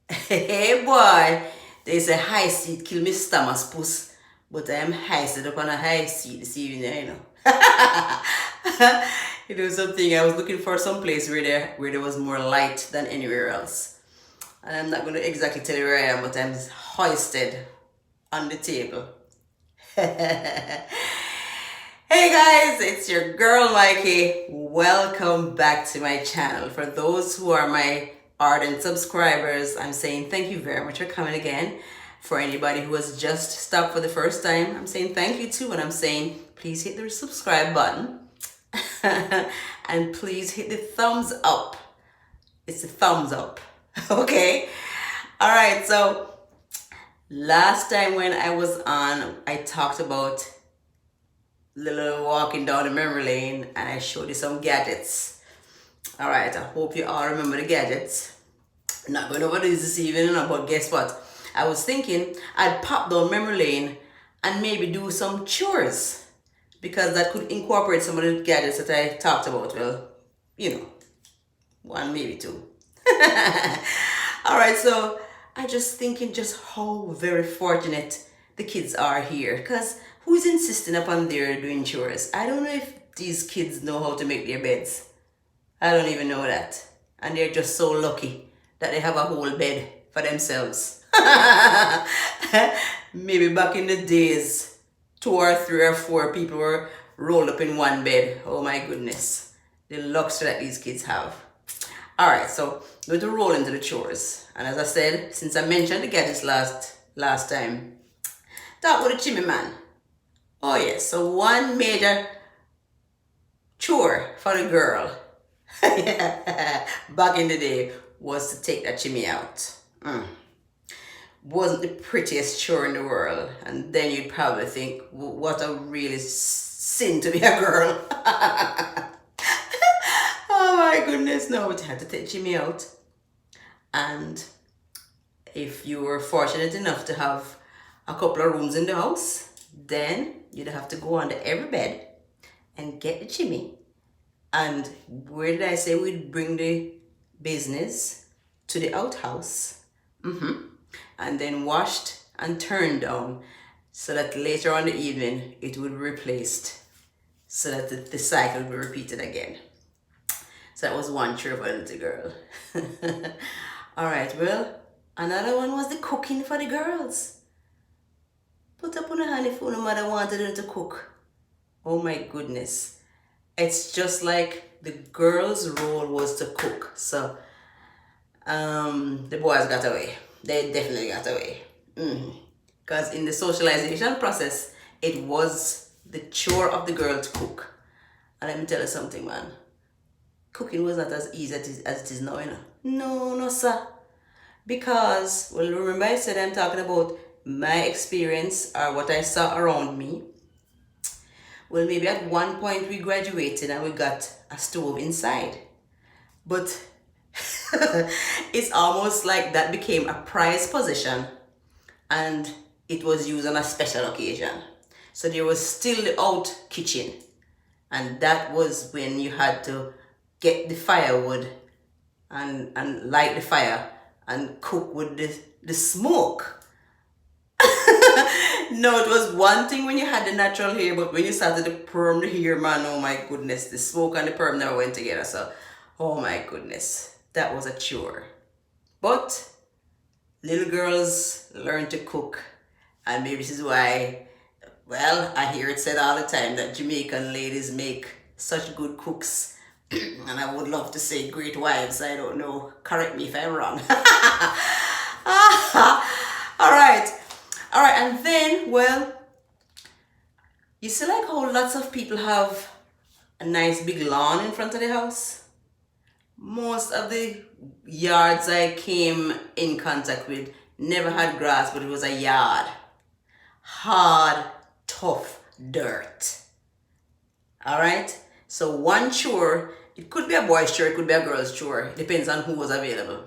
Hey boy, they say high seat kill me stomach puss, but I am high seat up on a high seat this evening, you know. You know something, I was looking for some place where there was more light than anywhere else. And I'm not gonna exactly tell you where I am, but I'm hoisted on the table. Hey guys, it's your girl Mikey. Welcome back to my channel. For those who are my ardent subscribers, I'm saying thank you very much for coming again. For anybody who has just stopped for the first time, I'm saying thank you too, and I'm saying please hit the subscribe button and please hit the thumbs up. It's a thumbs up, okay? All right, so last time when I was on, I talked about little walking down the memory lane and I showed you some gadgets. All right, I hope you all remember the gadgets. I'm not going over this evening, but guess what? I was thinking I'd pop down memory lane and maybe do some chores because that could incorporate some of the gadgets that I talked about. Well, you know, one, maybe two. All right, so I just thinking just how very fortunate the kids are here, because who's insisting upon their doing chores? I don't know if these kids know how to make their beds. I don't even know that. And they're just so lucky that they have a whole bed for themselves. Maybe back in the days, 2 or 3 or 4 people were rolled up in one bed. Oh my goodness. The luxury that these kids have. Alright, so we're going to roll into the chores. And as I said, since I mentioned the gadgets last time, talk with the chimney man. Oh yes, so one major chore for the girl back in the day was to take that chimney out. Wasn't the prettiest chore in the world, and then you'd probably think, what a really sin to be a girl. Oh my goodness, no, but you had to take chimney out. And if you were fortunate enough to have a couple of rooms in the house, then you'd have to go under every bed and get the chimney. And where did I say we'd bring the business? To the outhouse. And then washed and turned down so that later on the evening it would be replaced so that the cycle would be repeated again. So that was one chore for the little girl. All right, well, another one was the cooking for the girls. Put up on a hand if no mother wanted her to cook. Oh my goodness. It's just like the girls' role was to cook. So the boys got away. They definitely got away. Because in the socialization process, it was the chore of the girl to cook. And let me tell you something, man. Cooking was not as easy as it is now, you know. No, sir. Because, well, remember I said I'm talking about my experience or what I saw around me. Well, maybe at one point we graduated and we got a stove inside. But it's almost like that became a prized possession and it was used on a special occasion. So there was still the out kitchen, and that was when you had to get the firewood and light the fire and cook with the smoke. No, it was one thing when you had the natural hair, but when you started to perm the hair, man, oh my goodness, the smoke and the perm never went together. So, oh my goodness, that was a chore. But little girls learn to cook, and maybe this is why, well, I hear it said all the time that Jamaican ladies make such good cooks. And I would love to say great wives. I don't know. Correct me if I'm wrong. All right. All right. And then, well, you see like how lots of people have a nice big lawn in front of the house? Most of the yards I came in contact with never had grass, but it was a yard. Hard, tough dirt. All right? So one chore, it could be a boy's chore, it could be a girl's chore. It depends on who was available.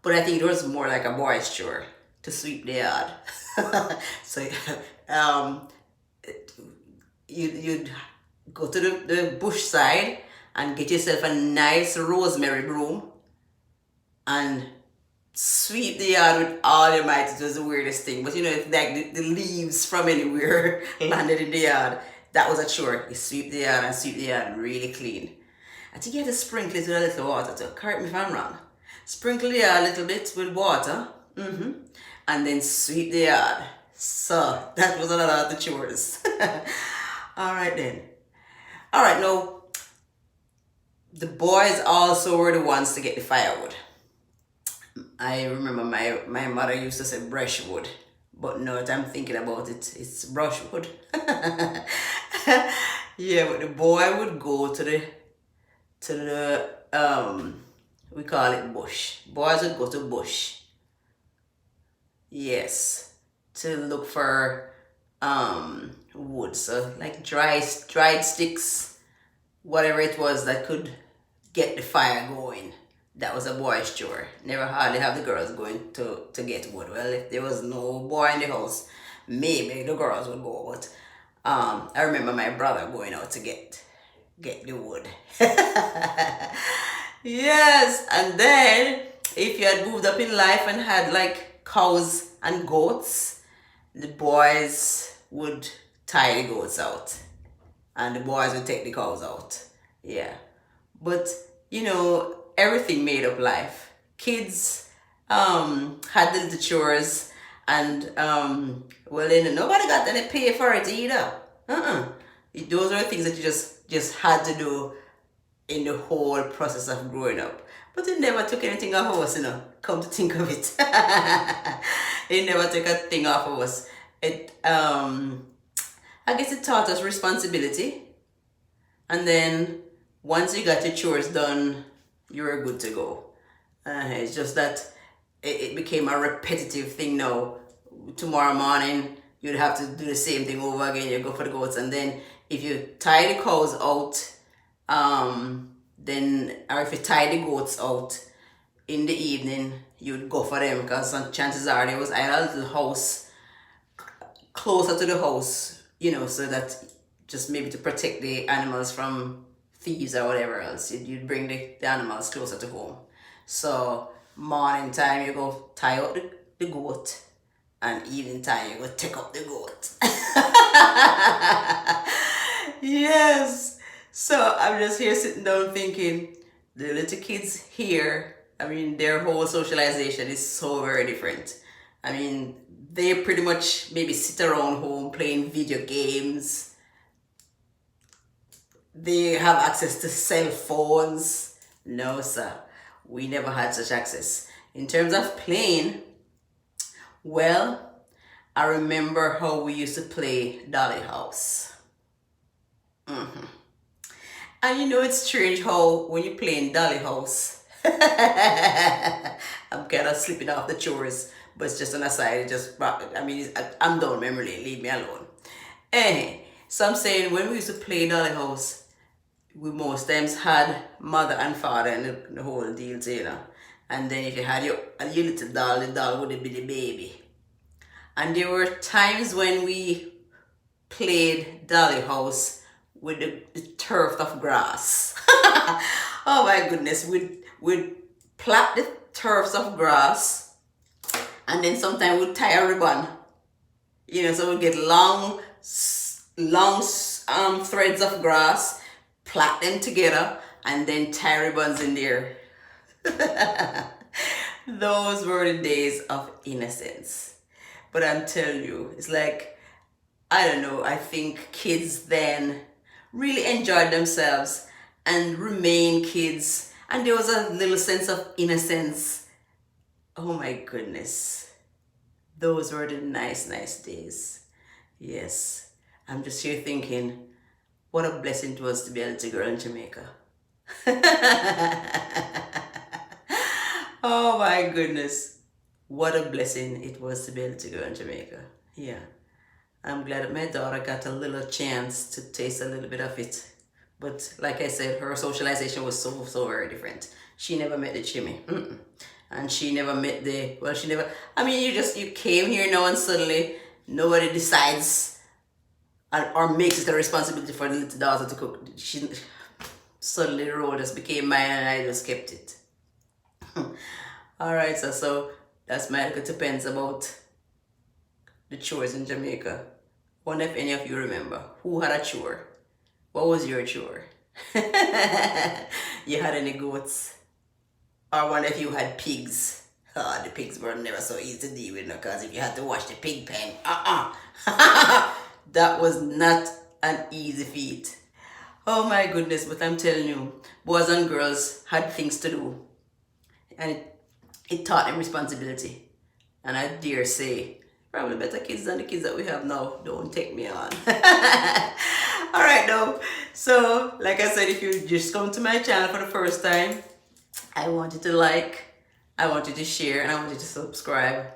But I think it was more like a boy's chore to sweep the yard. So you'd go to the bush side and get yourself a nice rosemary broom and sweep the yard with all your might. It was the weirdest thing. But you know, it's like the leaves from anywhere landed in the yard. That was a chore. You sweep the yard and sweep the yard really clean. I think you have to sprinkle it with a little water too. Correct me if I'm wrong. Sprinkle the yard a little bit with water. And then sweep the yard. So that was a lot of the chores. Alright then. Alright, now the boys also were the ones to get the firewood. I remember my mother used to say brushwood, but now that I'm thinking about it, it's brushwood. Yeah, but the boy would go to the we call it bush. Boys would go to bush. Yes, to look for wood. So like dried sticks, whatever it was that could get the fire going. That was a boy's chore. Never hardly have the girls going to get wood. Well, if there was no boy in the house, maybe the girls would go. But I remember my brother going out to get the wood. Yes, and then if you had moved up in life and had like cows and goats, the boys would tie the goats out and the boys would take the cows out. Yeah. But you know, everything made up life. Kids had the little chores and well then nobody got any pay for it either. Those are things that you just had to do in the whole process of growing up. But it never took anything off of us, you know. Come to think of it. It never took a thing off of us. It I guess it taught us responsibility. And then once you got your chores done, you were good to go. It's just that it became a repetitive thing now. Tomorrow morning, you'd have to do the same thing over again. You go for the goats, and then if you tie the cows out, then, or if you tie the goats out in the evening, you'd go for them because chances are there was either a little house closer to the house, you know, so that just maybe to protect the animals from thieves or whatever else, you'd bring the animals closer to home. So morning time you go tie out the goat, and evening time you go take up the goat. Yes. So I'm just here sitting down thinking, the little kids here, I mean, their whole socialization is so very different. I mean, they pretty much maybe sit around home playing video games. They have access to cell phones. No, sir. We never had such access. In terms of playing, well, I remember how we used to play Dolly House. And you know, it's strange how when you play in Dolly House, I'm kind of slipping off the chores, but it's just an aside. I'm done memory lane, leave me alone. So I'm saying when we used to play Dolly House, we most times had mother and father and the whole deal, you know. And then if you had your little doll, the doll would be the baby. And there were times when we played Dolly House with the turf of grass. Oh my goodness, we'd plait the turfs of grass, and then sometimes we'd tie a ribbon. You know, so we'd get long threads of grass, plait them together, and then tie ribbons in there. Those were the days of innocence. But I'm telling you, it's like, I don't know, I think kids then really enjoyed themselves and remained kids. And there was a little sense of innocence. Oh my goodness. Those were the nice, nice days. Yes. I'm just here thinking, what a blessing it was to be a little girl in Jamaica. Oh my goodness. What a blessing it was to be able to go in Jamaica. Yeah. I'm glad that my daughter got a little chance to taste a little bit of it. But like I said, her socialization was so very different. She never met the Chimmy. And she never met you came here now and suddenly nobody decides or makes it a responsibility for the little daughter to cook. Suddenly the role just became mine and I just kept it. All right, so that's my little depends about the chores in Jamaica. Wonder if any of you remember who had a chore. What was your chore? You had any goats? Or wonder if you had pigs? Oh, the pigs were never so easy to deal with because if you had to wash the pig pen, that was not an easy feat. Oh my goodness, but I'm telling you, boys and girls had things to do. And it taught them responsibility. And I dare say, probably better kids than the kids that we have now. Don't take me on. All right, now. So, like I said, if you just come to my channel for the first time, I want you to like, I want you to share, and I want you to subscribe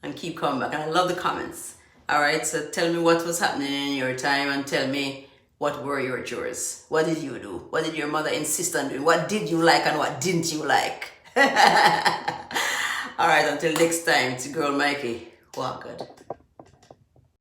and keep coming back. And I love the comments. All right, so tell me what was happening in your time and tell me what were your chores. What did you do? What did your mother insist on doing? What did you like and what didn't you like? All right, until next time, it's your girl Mikey. Walk good.